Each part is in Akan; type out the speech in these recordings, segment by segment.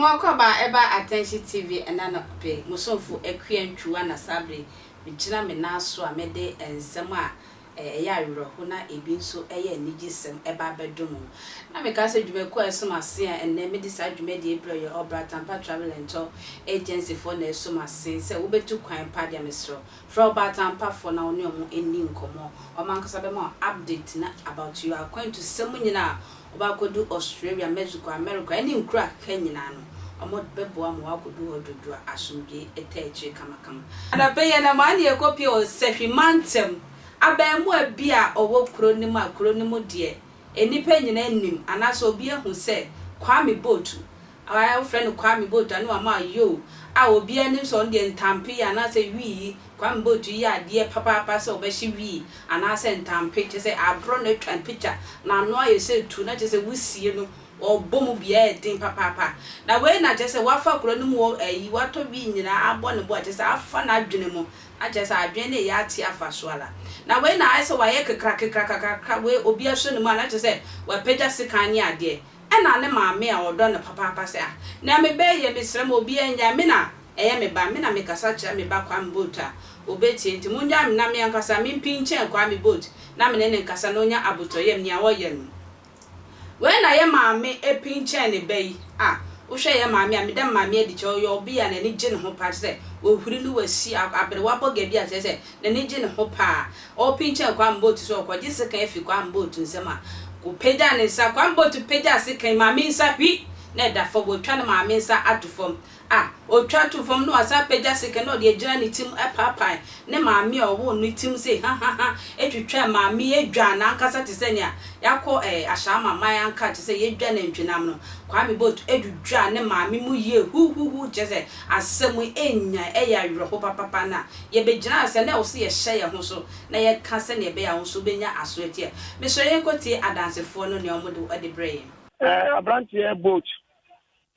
Mwakaba eba attention TV enana pe musofu ekwiantwa na sabre bigina me naso amede ensem a eya awro na ebi nso eye nigisem eba bedomu na me ka se dwumeko esomase a enne me di sa dwumedi ebroye obratampa travel and tour agency for na esomase se wo betu kwan pa dia mesro from obratampa for na oni omo eni nkomo o man kasa be mo update na about you are going to semunyina oba kodu Australia, Mexico, America, any nkura kenyina no omo beboa mo akodu ododo asomdwe eteche kamakama ana pe ye na mani ekopi o sefimantem abemu abia owo kronimu de enipa nyina anim anaso obi ehu se kwame boat our friend kwame boat anu ama yo a obi anim so de ntampe ya na se wi kwame boat yi ade papa se obeshi wi ana se ntampe che se abro na twan picture na no aye se tu na che se wusie no obomu bia edin papa na we na che se wafa kronimu ayi wato bi nyina abo ne bo che se afa na adwene mu ache se adwene ya ati afa so ala na we na aise wa ye kekra we obi aso ne mu na che se wa pagya sikani ade ena ne maame a odo ne papa se a na me be ye mesrem obi anya me na eye me ba me na me kasa kira me ba kwa mbota obeti enti munya me na me ankasa me mpinche kwa me boat na me ne nkasa no nya abotoyem nia wo ye no we na ye maame epinche ne bai wo hwe ye maame a me da maame adi che yo obi a na ne gye ne ho pa se ohuri no wasi abere waboga bi a se na ne gye ne ho pa o pinche kwa mbot so kwa gye se kan afi kwa mbot nsem a ko peda ne sa kwa mbot peda se kan maame nsa hwi na da fo bo twa na maame nsa atufom o twa tufom no asa peda se kan no de gyina ne tim papa ne maame o wo no tim se ha etwetwa maame edwa na nkasa te se ne a yakọ ashama maya nka te se yedwa na ntwenam no kwame boat edudwa ne maame mu ye hu jese asemu enya eya yroho papa na ye begina se na o se ye hye ye ho so na ye ka se ne be ya ho so benya asoetie me so ye koti adansefo no ne omodo ade abrantie boat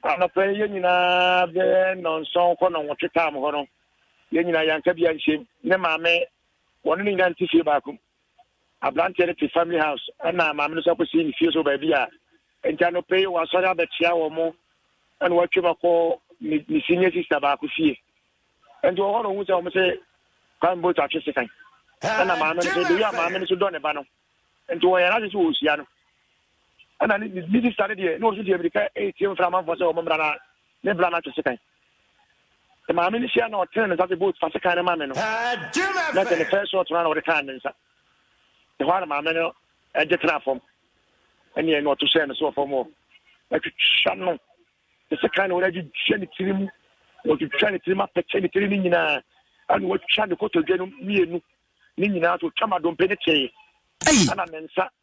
ana pe ye nyina be nonson ko no nwotweta am ho no ye nyina yanka bia nshem ne maame wonu ni nganti fie baako ablante the family house na maame no so ko si ni fie so ba bia enta no pay wa so ya betia wo mo and wa twema ko ni senior sister ba ko fie enta wo no hu se wo se kan bo ta twese kan na maame no so do ya maame no so do ne ba no enta wo ya na so wo sia no ana ni sister de no so de America 18 from am for so wo mbra na ne bra na twese kan the maame ni sia na o ten na so boat fa se kan na maame no na the first shot run over the can nsa the one maame no e je tra form eni no to share no so form o e twitwa no the second one ji hwe ni tirim o twitwa ni tirim apetse ni tirim nyina anu o twitwa ni koto dwe no mienu ni nyina to twama do mpe ne tie ana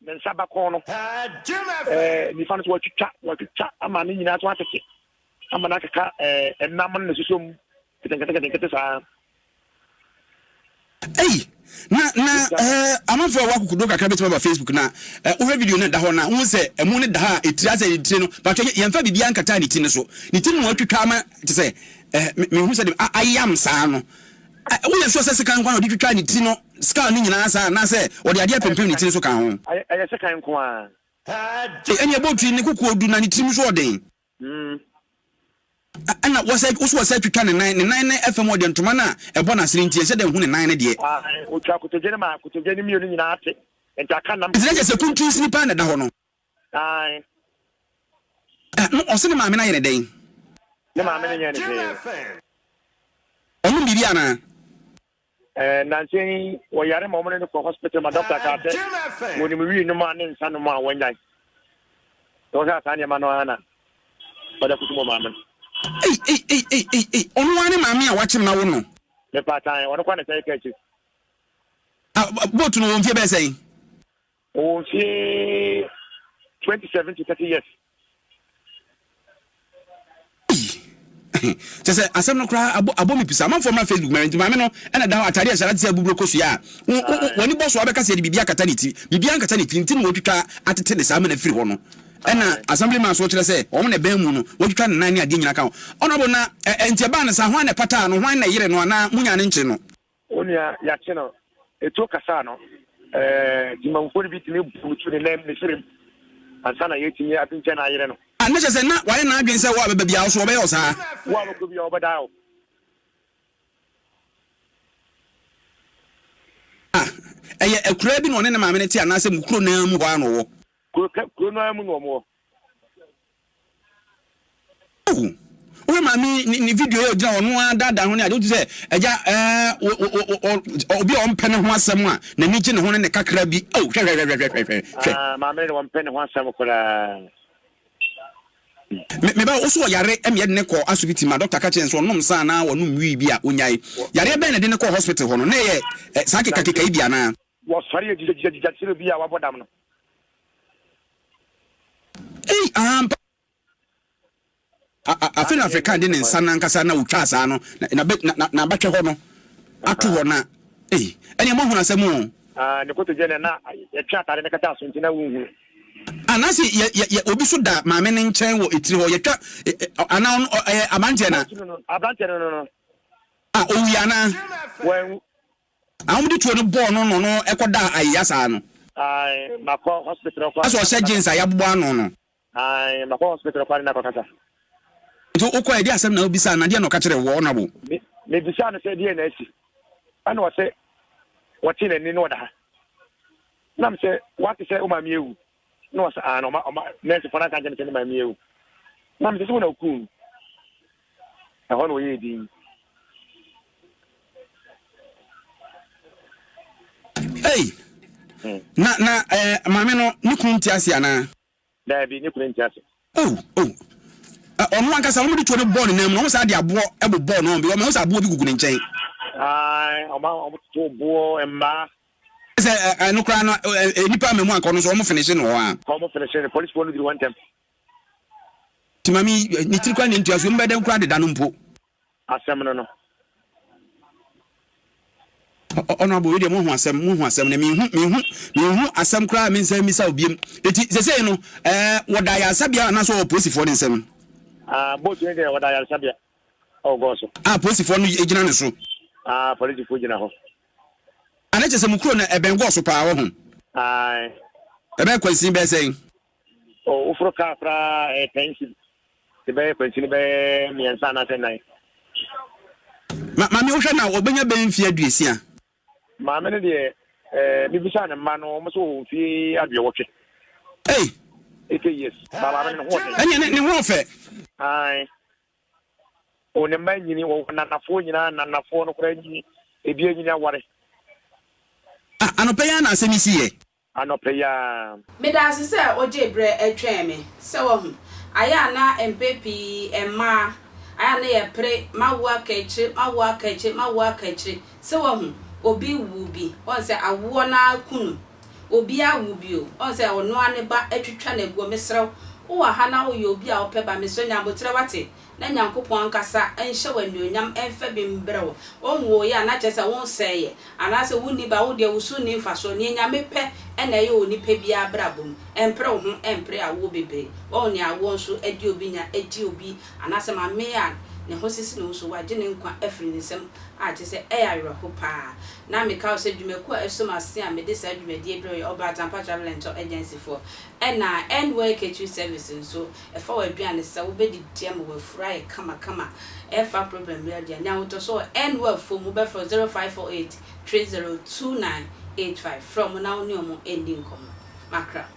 mensa ba ko no ni fa no so twitwa ama ni nyina to atete ama na kaka enam no so mu kete sa amafo wa kukudo kakra betima ba Facebook na o video na da ho na wo se emu ne da ha etira se etire no ba twa yemfa bibia nkata ni ti ne so ni ti no atwitwa ma te se me hu se dem ayam saa no wo ye so se se kan kwa no ditwitwa ni ti no ska ni nyina saa na se o de ade apempem ni ti so kan ho aye se kan ko a enya botu ni kuku odu na ni ti so oden ana wasa twitwa ne nan na FM ode ntoma na ebo na sire ntie se da hu ne nan ne de o twa kotogene ma kotogene mi oni nyina ate enta kan nam ntije se kuntu snipa na da ho no no o se ne maame na yene den ne maame ne yene den onu bibi ana nansen wo yare ma mo ne ko hospital ma doctor ka te woni mi wi no ma ne nsa no ma wanyan to ga ta ne ma no ana bada kutumo maame onu wane maame a wachim na wo no le patan wonu kwa na sai kachi botu no won fie be sai o fie 27 to 30 years tese asem no kra abomi pisa manfo na Facebook marriage maame no ena da atare asara tse abubro kosu ya woni boso abeka se de bibia kata ni ti bibia nkata ni ti no twitwa atete ne sa me na firi ho no ena assemblyman so kire se o mo ne ban mu no wotwa ne nan ne ade nyina kan onabo na enti ba na sa hwan ne pata no hwan na yire no na munya ne nche no onia ya che no eto kasa no di manfo bi tini butu ne lem ne sirim ansana yetimi apinche na yire no Anache say na why na adwen say wo abeba bia so obe yo sa wo abeko bia obeda o eye ekura bi no ne maame ne ti anase mukuro na mu ho ano wo kuro na mu no mo we mami ni video yo gina ono adada ho ne ade say eja obi o mpene ho asem a na ni gi ne ho ne kakra bi hwe mami ne mpene ho asem kora me ba oso yare eme de ne ko asubiti ma doctor ka chen so nom sa na wonum wi bi a onyai yare be ne de ne ko hospital ho no na ye sakeka keka bi ana wo sare jijijijiro bi a wabodam no afin Africa de ne nsa na nkasa na utwa asa no na batwe ho no ato ho na ene mo huna asem o ne koto je ne na ye twa tare ne kata so ntina wuhu anasi ye obi so da maame ne nchen wo etiri ho ye twa ana amante na abante no owi ana wen amudi tuo no ball no ekoda ayasa no mako hospital ko aso se jinsa ya bbo ano no mako hospital ko na ko kata to ukọ edi asem na obisa na de no ka kire wo na bo me bisa na se de na asi ana wo se wati na ni no da nam se wati se o ma mi ewu no sa no ma nurse fana ka jene se ma mi ewu nam se so na ku na ho no ye di na maame no ni kunti ase ana da bi ni kunti ase onu anka sa mo di to ne ball na mo sa de abo ebo ball no bi o mo sa abo bi gugu ne nchen o to bo emma se anu kra no nipa memu anka no so mo finish no ho mo finish the police phone di one time timami ni tirikwa ne ntua so mbeden kra de da no mpo asem no ono abo we de mo hu asem na mi hu asem kra mi nsem mi sa obiem eti sesei no woda ya sabia na so police for nsem both we dey woda ya sabia go so police for no ejina ne so police for jina ho anache se mukuro na ebengo so pa wo hu ebe kwasi be sei ufro ka fra pension be pension be mi ansa na tenai mami wo hwe na obenya be mfi aduesia maame ne de bibisa ne ma no mo so fi adwe wotwe yes baba ne ho enya ne ho fe o ne ma nyini wo na nafo nyina na nafo no kora nyini ebie nyini aware anopeya na asemisi ye anopeya me da se oje bre atwen me se wo hu aya na empepi emma aya na ye pre mawo akachi se wo hu obi wubi on se awo na kunu obi awubi o on se ono ane ba atwitwa na ego mesrew wo ha na wo ye obi a opeba meso nyambotre wate na nyankopon nkasa enhye wanuonyam enfa bimbrew onwo ye na chese won seye anase wuni ba wo de wusu ni mfaso ni nyamepe ena ye oni pe bia brabom empre ho empre awo bebe oni awo nso edi obi nya edi obi anase ma me ya ne hosisi no so waje ne nkwa afri nisem a chese eyarwa ho pa na me ka se dwumeku esomase a me de sa dwumedi ebre oba tampa travel and agency for ena NYK2 service nso efa waduane sa wo bedi tiam wo fry kama efa problem bia dia nya woto so NY for mobile for 0548 302985 from now ni omo ending komo makra